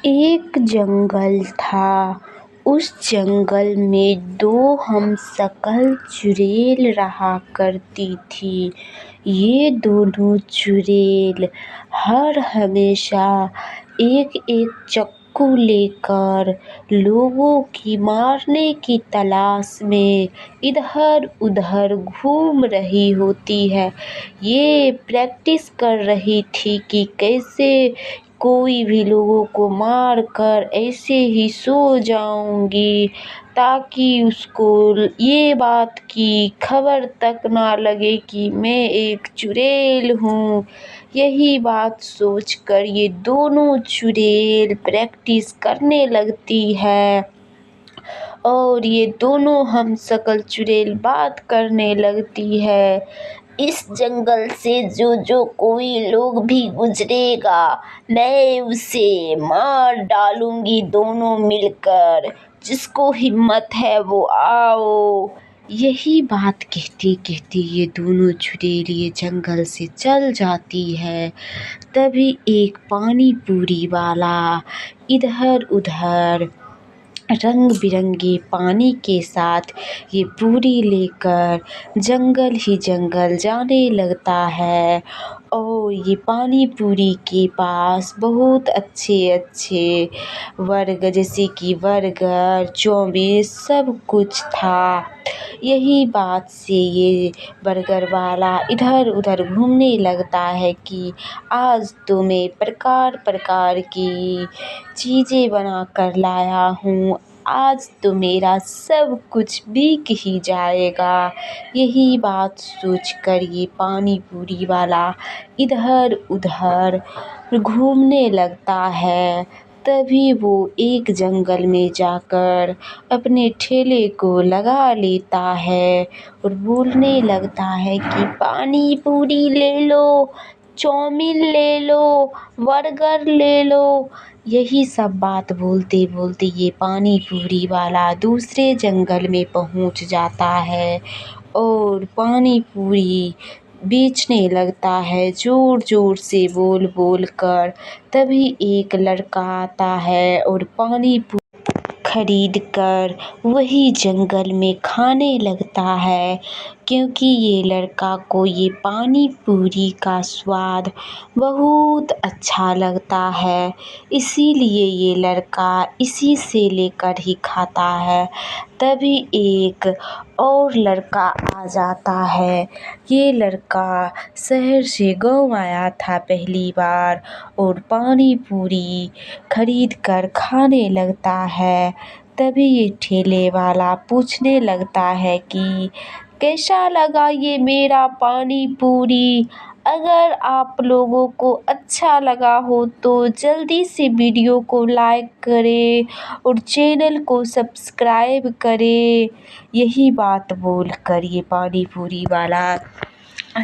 एक जंगल था। उस जंगल में दो हमशक्ल चुड़ैल रहा करती थी। ये दोनों चुड़ैल हर हमेशा एक-एक चाकू लेकर लोगों की मारने की तलाश में इधर-उधर घूम रही होती है। ये प्रैक्टिस कर रही थी कि कैसे कोई भी लोगों को मार कर ऐसे ही सो जाऊंगी, ताकि उसको ये बात की खबर तक ना लगे कि मैं एक चुड़ैल हूँ। यही बात सोचकर ये दोनों चुड़ैल प्रैक्टिस करने लगती है और ये दोनों हमशक्ल चुड़ैल बात करने लगती है। इस जंगल से जो कोई लोग भी गुजरेगा, मैं उसे मार डालूंगी दोनों मिलकर। जिसको हिम्मत है वो आओ। यही बात कहते कहते ये दोनों चुड़ैल ये जंगल से चल जाती है। तभी एक पानी पूरी वाला इधर उधर रंग बिरंगे पानी के साथ ये पूरी लेकर जंगल ही जंगल जाने लगता है। और ये पानी पूरी के पास बहुत अच्छे अच्छे बर्गर, जैसे कि बर्गर, चाउमीन सब कुछ था। यही बात से ये बर्गर वाला इधर उधर घूमने लगता है कि आज तो मैं प्रकार प्रकार की चीज़ें बना कर लाया हूँ। आज तो मेरा सब कुछ बिक ही जाएगा। यही बात सोचकर ये पानी पूरी वाला इधर उधर घूमने लगता है। तभी वो एक जंगल में जाकर अपने ठेले को लगा लेता है और बोलने लगता है कि पानी पूरी ले लो, चाउमीन ले लो, बर्गर ले लो। यही सब बात बोलते बोलते ये पानी पूरी वाला दूसरे जंगल में पहुंच जाता है और पानी पूरी बेचने लगता है जोर जोर से बोल बोल कर। तभी एक लड़का आता है और पानी पूरी खरीद कर वही जंगल में खाने लगता है, क्योंकि ये लड़का को ये पानी पूरी का स्वाद बहुत अच्छा लगता है। इसीलिए ये लड़का इसी से लेकर ही खाता है। तभी एक और लड़का आ जाता है। ये लड़का शहर से गाँव आया था पहली बार और पानी पूरी खरीद कर खाने लगता है। तभी ये ठेले वाला पूछने लगता है कि कैसा लगा ये मेरा पानी पूरी। अगर आप लोगों को अच्छा लगा हो तो जल्दी से वीडियो को लाइक करें और चैनल को सब्सक्राइब करें। यही बात बोलकर ये पानी पूरी वाला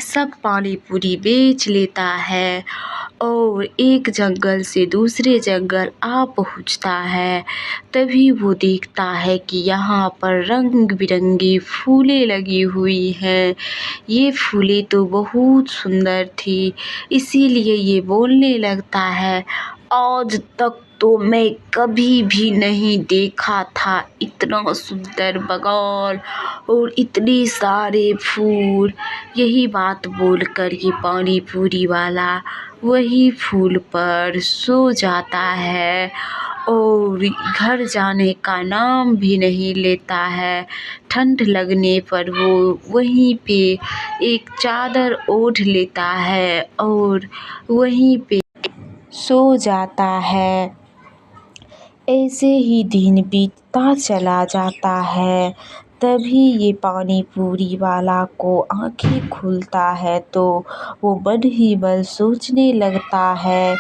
सब पानी पूरी बेच लेता है और एक जंगल से दूसरे जंगल आ पहुंचता है। तभी वो देखता है कि यहाँ पर रंग बिरंगी फूलें लगी हुई हैं। ये फूलें तो बहुत सुंदर थी, इसीलिए ये बोलने लगता है, आज तक तो मैं कभी भी नहीं देखा था इतना सुंदर बागान और इतने सारे फूल। यही बात बोलकर ये पानी पूरी वाला वही फूल पर सो जाता है और घर जाने का नाम भी नहीं लेता है। ठंड लगने पर वो वहीं पे एक चादर ओढ़ लेता है और वहीं पे सो जाता है। ऐसे ही दिन बीतता चला जाता है। तभी ये पानी पूरी वाला को आंखें खुलता है तो वो मन ही मन सोचने लगता है,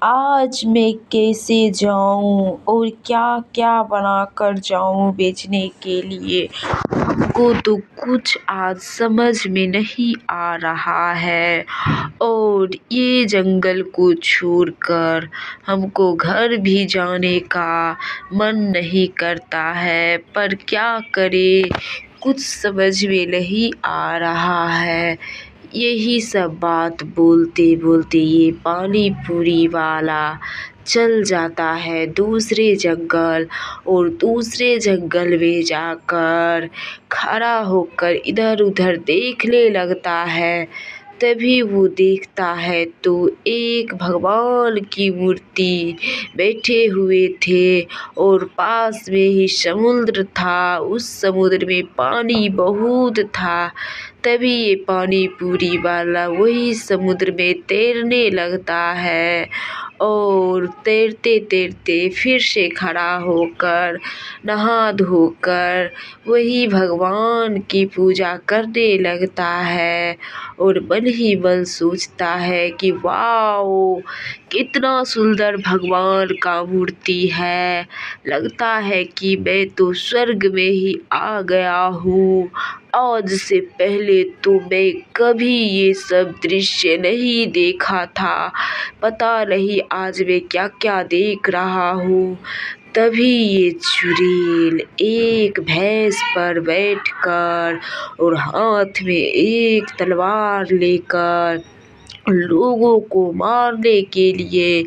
आज मैं कैसे जाऊं और क्या क्या बना कर जाऊं बेचने के लिए। हमको तो कुछ आज समझ में नहीं आ रहा है और ये जंगल को छोड़कर हमको घर भी जाने का मन नहीं करता है, पर क्या करें, कुछ समझ में नहीं आ रहा है। यही सब बात बोलते बोलते ये पानी पूरी वाला चल जाता है दूसरे जंगल, और दूसरे जंगल में जाकर खड़ा होकर इधर उधर देखने लगता है। तभी वो देखता है तो एक भगवान की मूर्ति बैठे हुए थे, और पास में ही समुद्र था। उस समुद्र में पानी बहुत था। तभी ये पानी पूरी वाला वही समुद्र में तैरने लगता है, और तैरते तैरते फिर से खड़ा होकर नहा धोकर वही भगवान की पूजा करने लगता है, और मन ही मन सोचता है कि वाओ, कितना सुंदर भगवान का मूर्ति है। लगता है कि मैं तो स्वर्ग में ही आ गया हूँ। आज से पहले तो मैं कभी ये सब दृश्य नहीं देखा था। पता नहीं आज मैं क्या क्या देख रहा हूँ। तभी ये चुड़ैल एक भैंस पर बैठकर और हाथ में एक तलवार लेकर लोगों को मारने के लिए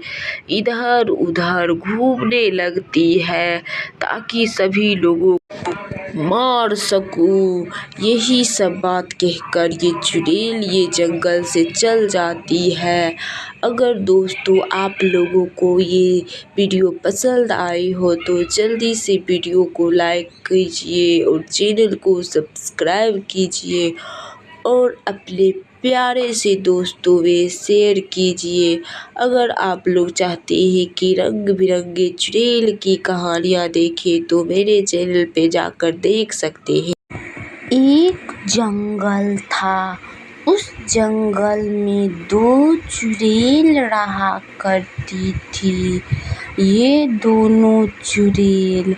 इधर उधर घूमने लगती है, ताकि सभी लोगों को मार सकूं। यही सब बात कहकर ये चुड़ैल ये जंगल से चल जाती है। अगर दोस्तों आप लोगों को ये वीडियो पसंद आई हो तो जल्दी से वीडियो को लाइक कीजिए और चैनल को सब्सक्राइब कीजिए, और अपने प्यारे से दोस्तों में शेयर कीजिए। अगर आप लोग चाहते हैं कि रंग बिरंगे चुड़ैल की कहानियाँ देखें तो मेरे चैनल पे जाकर देख सकते हैं। एक जंगल था। उस जंगल में दो चुड़ैल रहा करती थी। ये दोनों चुड़ैल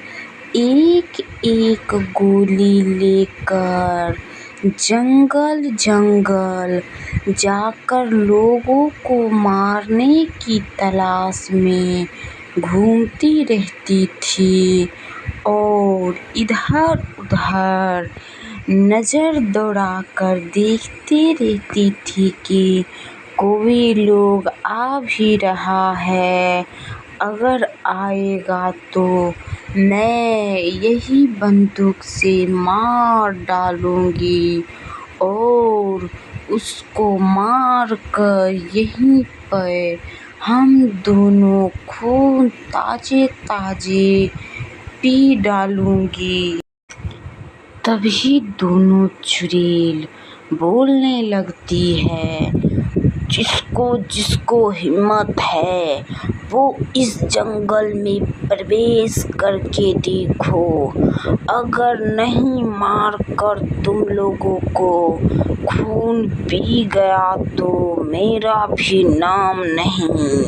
एक एक गोली लेकर जंगल जंगल जाकर लोगों को मारने की तलाश में घूमती रहती थी, और इधर उधर नज़र दौड़ाकर देखती रहती थी कि कोई लोग आ भी रहा है। अगर आएगा तो मैं यही बंदूक से मार डालूंगी, और उसको मार कर यहीं पर हम दोनों खून ताजे ताजे पी डालूंगी। तभी दोनों चुड़ैल बोलने लगती है, जिसको जिसको हिम्मत है वो इस जंगल में प्रवेश करके देखो। अगर नहीं मार कर तुम लोगों को खून पी गया तो मेरा भी नाम नहीं।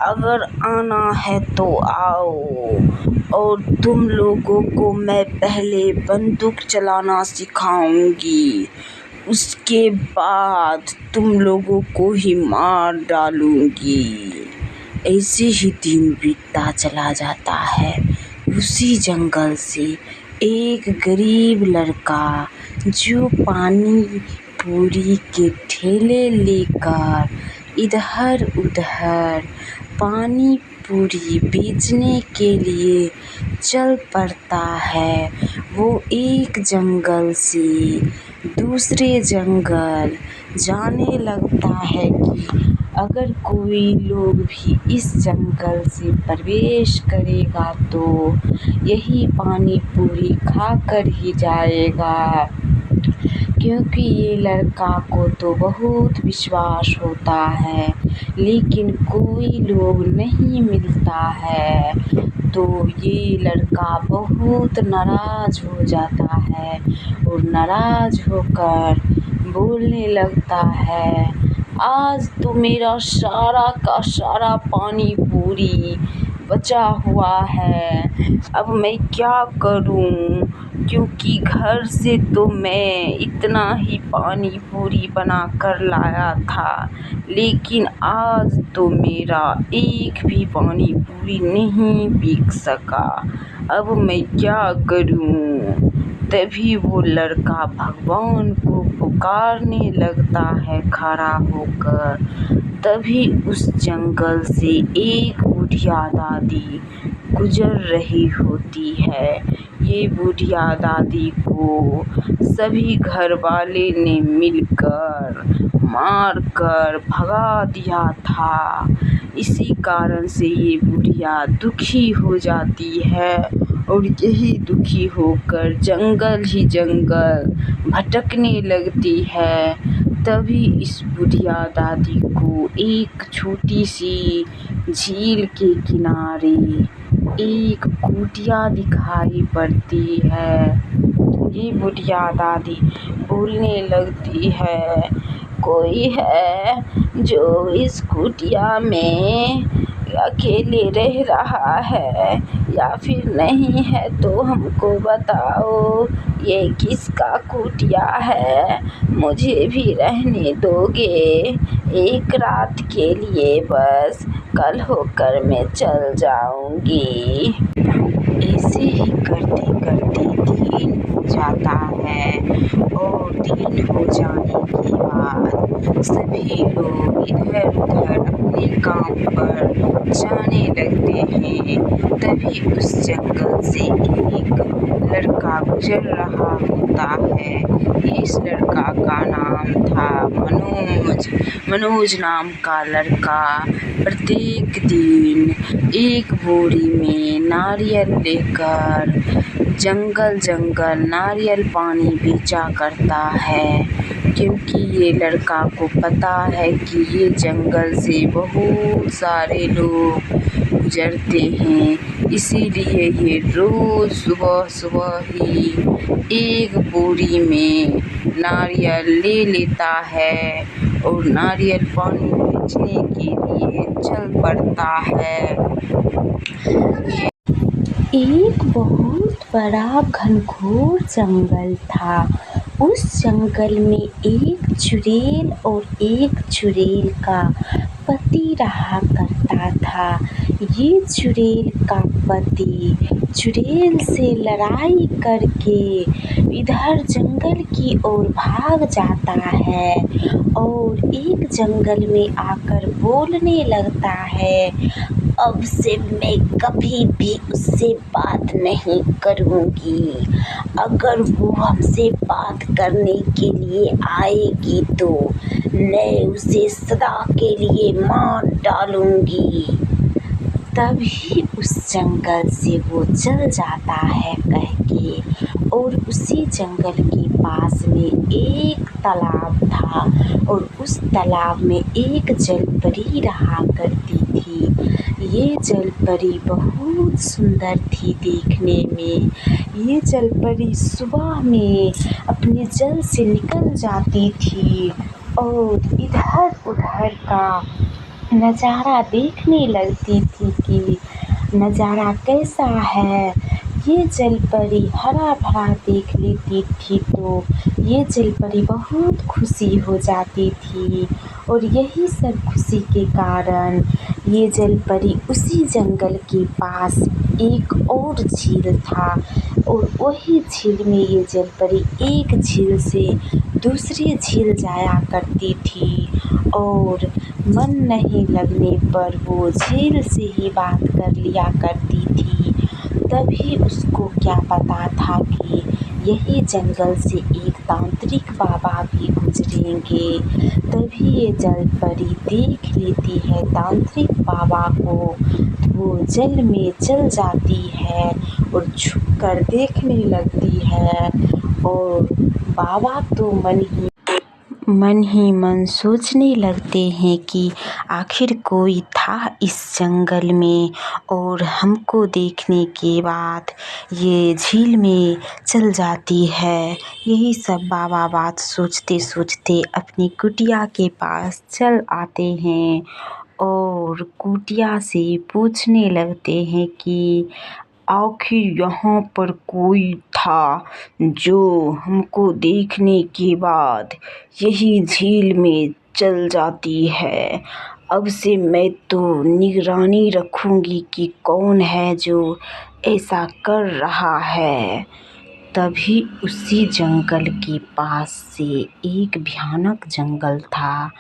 अगर आना है तो आओ, और तुम लोगों को मैं पहले बंदूक चलाना सिखाऊंगी, उसके बाद तुम लोगों को ही मार डालूंगी। ऐसे ही दिन बीतता चला जाता है। उसी जंगल से एक गरीब लड़का जो पानी पूरी के ठेले लेकर इधर उधर पानी पूरी बेचने के लिए चल पड़ता है। वो एक जंगल से दूसरे जंगल जाने लगता है कि अगर कोई लोग भी इस जंगल से प्रवेश करेगा तो यही पानी पूरी खाकर ही जाएगा, क्योंकि ये लड़का को तो बहुत विश्वास होता है, लेकिन कोई लोग नहीं मिलता है। तो ये लड़का बहुत नाराज़ हो जाता है, और नाराज़ होकर बोलने लगता है, आज तो मेरा सारा का सारा पानी पूरी बचा हुआ है। अब मैं क्या करूं, क्योंकि घर से तो मैं इतना ही पानी पूरी बना कर लाया था, लेकिन आज तो मेरा एक भी पानी पूरी नहीं बिक सका। अब मैं क्या करूं। तभी वो लड़का भगवान को पुकारने लगता है खड़ा होकर। तभी उस जंगल से एक बुढ़िया दादी गुजर रही होती है। ये बुढ़िया दादी को सभी घर वाले ने मिलकर मार कर भगा दिया था। इसी कारण से ये बुढ़िया दुखी हो जाती है और यही दुखी होकर जंगल ही जंगल भटकने लगती है। तभी इस बुढ़िया दादी को एक छोटी सी झील के किनारे एक कुटिया दिखाई पड़ती है। ये बुढ़िया दादी बोलने लगती है, कोई है जो इस कुटिया में अकेले रह रहा है या फिर नहीं है तो हमको बताओ, ये किसका कुटिया है, मुझे भी रहने दोगे एक रात के लिए, बस कल होकर मैं चल जाऊंगी। ऐसे ही करते करते दिन हो जाता है और दिन हो जाने के बाद सभी लोग इधर उधर अपने काम पर जाने लगते हैं। तभी उस जंगल से एक लड़का गुजर रहा होता है। इस लड़का का नाम था मनोज। मनोज नाम का लड़का प्रत्येक दिन एक बोरी में नारियल लेकर जंगल जंगल नारियल पानी बेचा करता है, क्योंकि ये लड़का को पता है कि ये जंगल से बहुत सारे लोग गुजरते हैं। इसीलिए ये रोज़ सुबह सुबह ही एक बोरी में नारियल ले लेता है और नारियल पानी बेचने के लिए चल पड़ता है। एक बहुत बड़ा घनघोर जंगल था। उस जंगल में एक चुड़ैल और एक चुड़ैल का पति रहा करता था। ये चुड़ैल का पति चुड़ैल से लड़ाई करके इधर जंगल की ओर भाग जाता है और एक जंगल में आकर बोलने लगता है, अब से मैं कभी भी उससे बात नहीं करूँगी। अगर वो हमसे बात करने के लिए आएगी तो मैं उसे सदा के लिए मार डालूँगी। तभी उस जंगल से वो चल जाता है कह के, और उसी जंगल के पास में एक तालाब था और उस तालाब में एक जलपरी रहा करती थी। ये जलपरी बहुत सुंदर थी देखने में। ये जलपरी सुबह में अपने जल से निकल जाती थी और इधर उधर का नज़ारा देखने लगती थी कि नज़ारा कैसा है। ये जलपरी हरा भरा देख लेती थी तो ये जलपरी बहुत खुशी हो जाती थी और यही सब खुशी के कारण ये जलपरी उसी जंगल के पास एक और झील था और वही झील में ये जलपरी एक झील से दूसरी झील जाया करती थी और मन नहीं लगने पर वो झील से ही बात कर लिया करती थी। तभी उसको क्या पता था कि यही जंगल से एक तांत्रिक बाबा भी गुजरेंगे। तभी ये जलपरी देख लेती है तांत्रिक बाबा को, वो जल में चल जाती है और छुपकर देखने लगती है और बाबा तो मन ही मन सोचने लगते हैं कि आखिर कोई था इस जंगल में और हमको देखने के बाद ये झील में चल जाती है। यही सब बाबा बात सोचते सोचते अपनी कुटिया के पास चल आते हैं और कुटिया से पूछने लगते हैं कि आखिर यहाँ पर कोई था जो हमको देखने के बाद यही झील में चल जाती है। अब से मैं तो निगरानी रखूँगी कि कौन है जो ऐसा कर रहा है। तभी उसी जंगल के पास से एक भयानक जंगल था।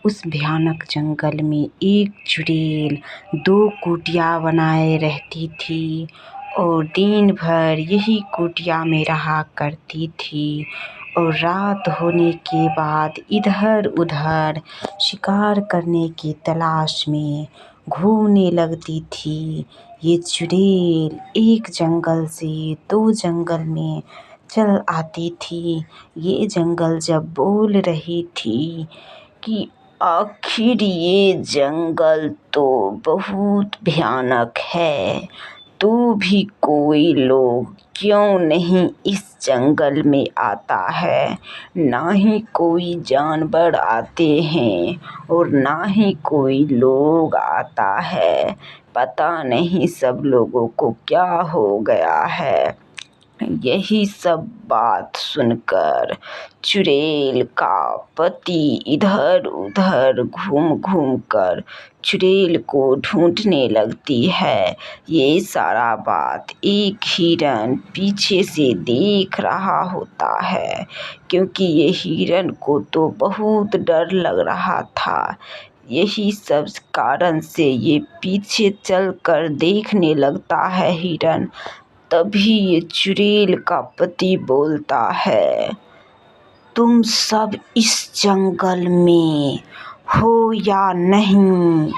उस भयानक जंगल में एक चुड़ैल 2 कुटिया बनाए रहती थी और दिन भर यही कुटिया में रहा करती थी और रात होने के बाद इधर उधर शिकार करने की तलाश में घूमने लगती थी। ये चुड़ैल एक जंगल से 2 जंगल में चल आती थी। ये जंगल जब बोल रही थी कि आखिर ये जंगल तो बहुत भयानक है, तो भी कोई लोग क्यों नहीं इस जंगल में आता है। ना ही कोई जानवर आते हैं और ना ही कोई लोग आता है। पता नहीं सब लोगों को क्या हो गया है। यही सब बात सुनकर चुड़ैल का पति इधर उधर घूम घूम कर चुड़ैल को ढूंढने लगती है। ये सारा बात एक हिरन पीछे से देख रहा होता है, क्योंकि ये हिरन को तो बहुत डर लग रहा था। यही सब कारण से ये पीछे चलकर देखने लगता है हिरन। तभी ये चुड़ैल का पति बोलता है, तुम सब इस जंगल में हो या नहीं,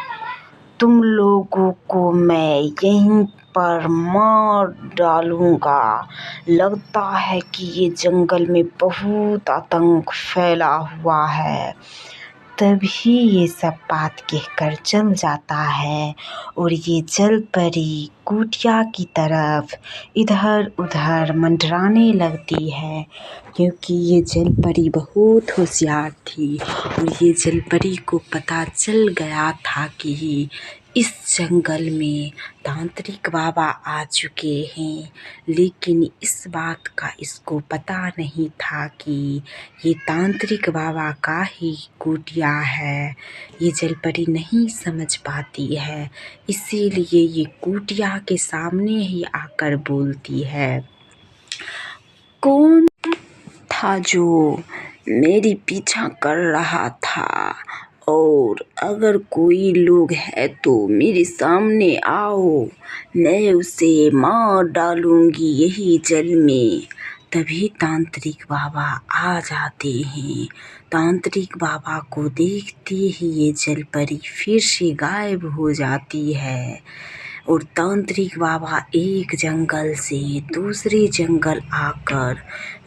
तुम लोगों को मैं यहीं पर मार डालूंगा। लगता है कि ये जंगल में बहुत आतंक फैला हुआ है। तभी ये सब बात कहकर चल जाता है और ये जल परी कुटिया की तरफ इधर उधर मंडराने लगती है, क्योंकि ये जल परी बहुत होशियार थी और ये जल परी को पता चल गया था कि इस जंगल में तांत्रिक बाबा आ चुके हैं। लेकिन इस बात का इसको पता नहीं था कि ये तांत्रिक बाबा का ही कुटिया है। ये जलपरी नहीं समझ पाती है, इसीलिए ये कुटिया के सामने ही आकर बोलती है, कौन था जो मेरी पीछा कर रहा था, और अगर कोई लोग है तो मेरे सामने आओ, मैं उसे मार डालूंगी यही जल में। तभी तांत्रिक बाबा आ जाते हैं। तांत्रिक बाबा को देखते ही ये जल परी फिर से गायब हो जाती है और तांत्रिक बाबा एक जंगल से दूसरे जंगल आकर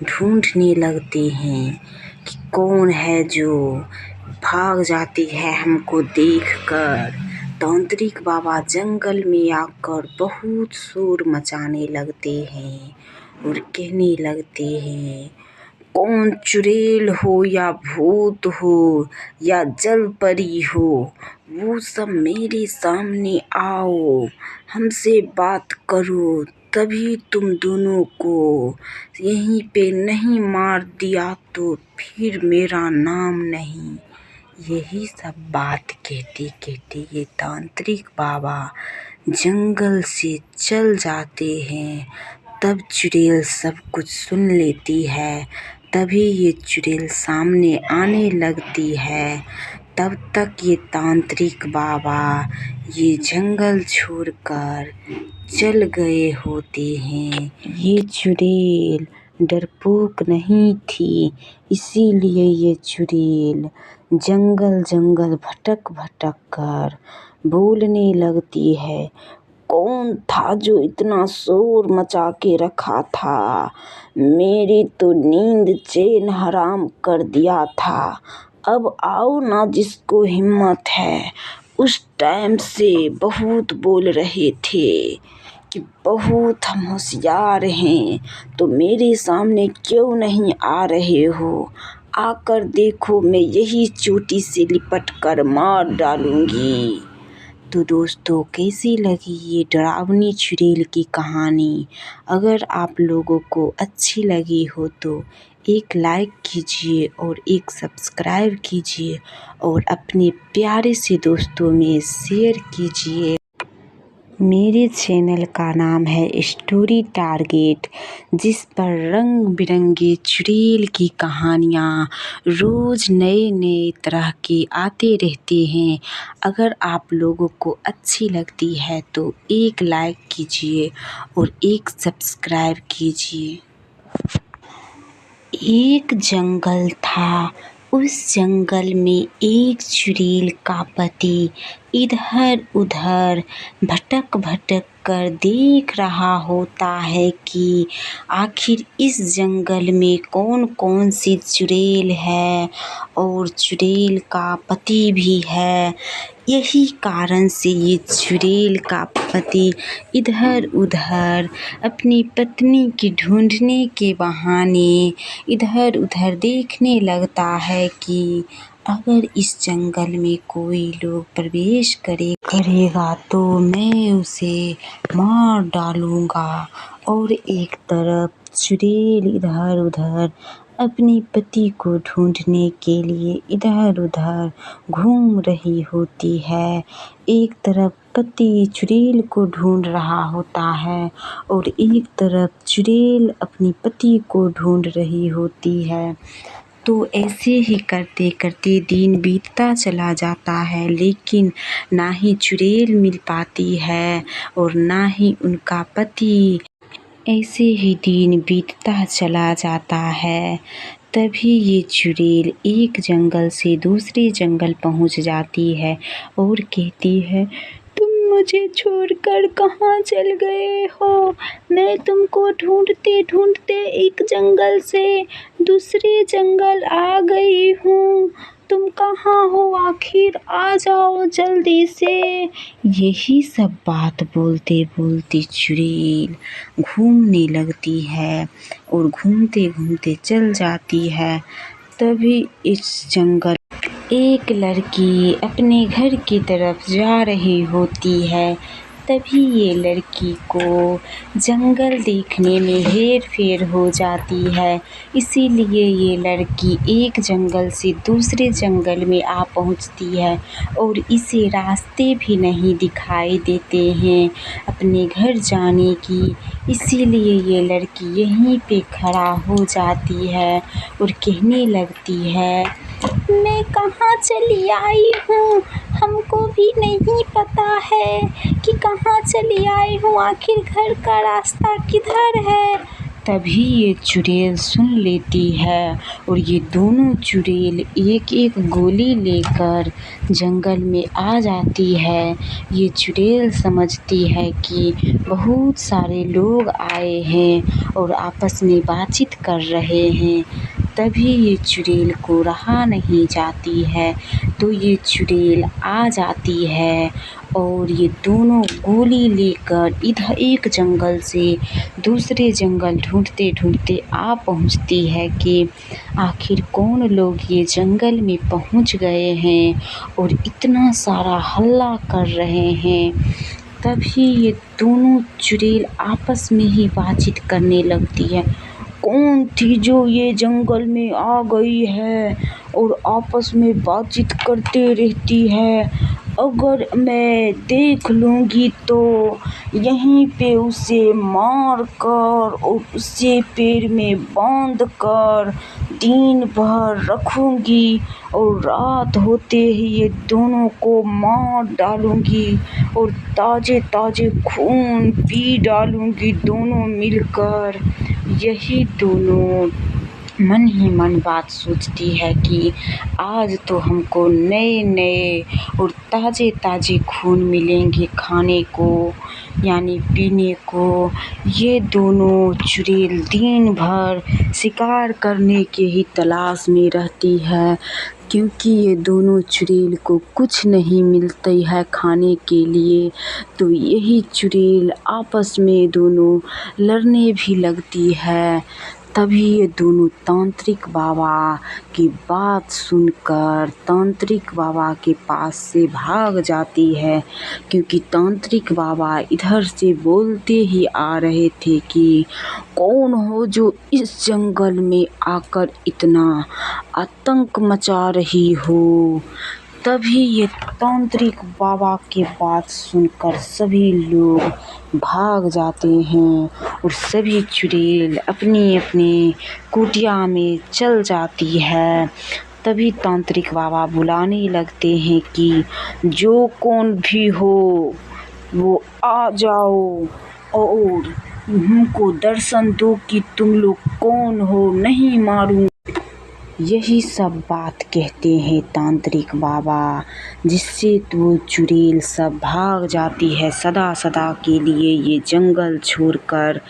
ढूंढने लगते हैं कि कौन है जो भाग जाती है हमको देखकर। तांत्रिक बाबा जंगल में आकर बहुत शोर मचाने लगते हैं और कहने लगते हैं, कौन चुड़ैल हो या भूत हो या जल परी हो, वो सब मेरे सामने आओ, हमसे बात करो। तभी तुम दोनों को यहीं पे नहीं मार दिया तो फिर मेरा नाम नहीं। यही सब बात कहते कहते ये तांत्रिक बाबा जंगल से चल जाते हैं। तब चुड़ैल सब कुछ सुन लेती है। तभी ये चुड़ैल सामने आने लगती है। तब तक ये तांत्रिक बाबा ये जंगल छोड़कर चल गए होते हैं। ये चुड़ैल डरपोक नहीं थी, इसीलिए ये चुड़ैल जंगल जंगल भटक भटक कर बोलने लगती है, कौन था जो इतना शोर मचा के रखा था, मेरी तो नींद चैन हराम कर दिया था। अब आओ ना जिसको हिम्मत है। उस टाइम से बहुत बोल रहे थे कि बहुत हम होशियार हैं, तो मेरे सामने क्यों नहीं आ रहे हो। आकर देखो, मैं यही चोटी से लिपट कर मार डालूंगी। तो दोस्तों, कैसी लगी ये डरावनी चुड़ैल की कहानी? अगर आप लोगों को अच्छी लगी हो तो एक लाइक कीजिए और एक सब्सक्राइब कीजिए और अपने प्यारे से दोस्तों में शेयर कीजिए। मेरे चैनल का नाम है स्टोरी टारगेट, जिस पर रंग बिरंगे चुड़ैल की कहानियाँ रोज़ नए नए तरह के आते रहते हैं। अगर आप लोगों को अच्छी लगती है तो एक लाइक कीजिए और एक सब्सक्राइब कीजिए। एक जंगल था। उस जंगल में एक चुड़ैल का पति इधर उधर भटक भटक कर देख रहा होता है कि आखिर इस जंगल में कौन कौन सी चुड़ैल है और चुड़ैल का पति भी है। यही कारण से ये चुड़ैल का पति इधर उधर अपनी पत्नी की ढूंढने के बहाने इधर उधर देखने लगता है कि अगर इस जंगल में कोई लोग प्रवेश करेगा तो मैं उसे मार डालूंगा। और एक तरफ चुड़ैल इधर उधर अपने पति को ढूंढने के लिए इधर उधर घूम रही होती है। एक तरफ पति चुड़ैल को ढूंढ रहा होता है और एक तरफ चुड़ैल अपनी पति को ढूंढ रही होती है। तो ऐसे ही करते करते दिन बीतता चला जाता है, लेकिन ना ही चुड़ैल मिल पाती है और ना ही उनका पति। ऐसे ही दिन बीतता चला जाता है। तभी ये चुड़ैल एक जंगल से दूसरे जंगल पहुंच जाती है और कहती है, तुम मुझे छोड़कर कहाँ चल गए हो? मैं तुमको ढूंढते ढूंढते एक जंगल से दूसरे जंगल आ गई हूँ। तुम कहाँ हो? आखिर आ जाओ जल्दी से। यही सब बात बोलते बोलते चुड़ैल घूमने लगती है और घूमते घूमते चल जाती है। तभी इस जंगल एक लड़की अपने घर की तरफ जा रही होती है। तभी ये लड़की को जंगल देखने में हेर फेर हो जाती है। इसीलिए ये लड़की एक जंगल से दूसरे जंगल में आ पहुंचती है और इसे रास्ते भी नहीं दिखाई देते हैं अपने घर जाने की। इसीलिए ये लड़की यहीं पे खड़ा हो जाती है और कहने लगती है, मैं कहाँ चली आई हूँ? हमको भी नहीं पता है कि कहाँ चली आई हूँ। आखिर घर का रास्ता किधर है? तभी ये चुड़ैल सुन लेती है और ये दोनों चुड़ैल एक एक गोली लेकर जंगल में आ जाती है। ये चुड़ैल समझती है कि बहुत सारे लोग आए हैं और आपस में बातचीत कर रहे हैं। तभी ये चुड़ैल को रहा नहीं जाती है, तो ये चुड़ैल आ जाती है और ये दोनों गोली लेकर इधर एक जंगल से दूसरे जंगल ढूंढते ढूंढते आ पहुंचती है कि आखिर कौन लोग ये जंगल में पहुंच गए हैं और इतना सारा हल्ला कर रहे हैं। तभी ये दोनों चुड़ैल आपस में ही बातचीत करने लगती है। कौन थी जो ये जंगल में आ गई है और आपस में बातचीत करते रहती है? अगर मैं देख लूँगी तो यहीं पे उसे मार कर और उसे पेड़ में बांध कर दिन भर रखूँगी और रात होते ही ये दोनों को मार डालूँगी और ताज़े ताज़े खून पी डालूँगी दोनों मिलकर। यही दोनों मन ही मन बात सोचती है कि आज तो हमको नए नए और ताज़े ताज़े खून मिलेंगे खाने को, यानी पीने को। ये दोनों चुड़ैल दिन भर शिकार करने के ही तलाश में रहती है, क्योंकि ये दोनों चुड़ैल को कुछ नहीं मिलती है खाने के लिए। तो यही चुड़ैल आपस में दोनों लड़ने भी लगती है। तभी ये दोनों तांत्रिक बाबा की बात सुनकर तांत्रिक बाबा के पास से भाग जाती है, क्योंकि तांत्रिक बाबा इधर से बोलते ही आ रहे थे कि कौन हो जो इस जंगल में आकर इतना आतंक मचा रही हो। तभी ये तांत्रिक बाबा की बात सुनकर सभी लोग भाग जाते हैं और सभी चुड़ैल अपनी अपनी कुटिया में चल जाती है। तभी तांत्रिक बाबा बुलाने लगते हैं कि जो कौन भी हो वो आ जाओ और हमको दर्शन दो कि तुम लोग कौन हो, नहीं मारूं। यही सब बात कहते हैं तांत्रिक बाबा, जिससे तो चुड़ैल सब भाग जाती है सदा सदा के लिए ये जंगल छोड़कर।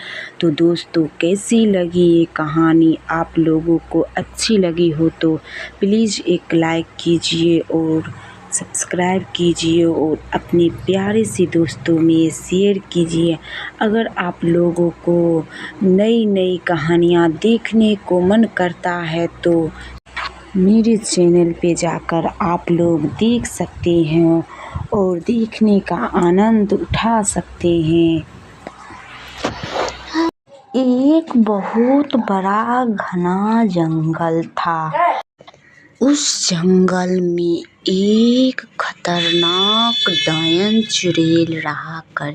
तो दोस्तों, कैसी लगी ये कहानी? आप लोगों को अच्छी लगी हो तो प्लीज़ एक लाइक कीजिए और सब्सक्राइब कीजिए और अपने प्यारे से दोस्तों में शेयर कीजिए। अगर आप लोगों को नई नई कहानियाँ देखने को मन करता है तो मेरे चैनल पे जाकर आप लोग देख सकते हैं और देखने का आनंद उठा सकते हैं। एक बहुत बड़ा घना जंगल था। उस जंगल में एक खतरनाक डायन चुड़ैल रहा करती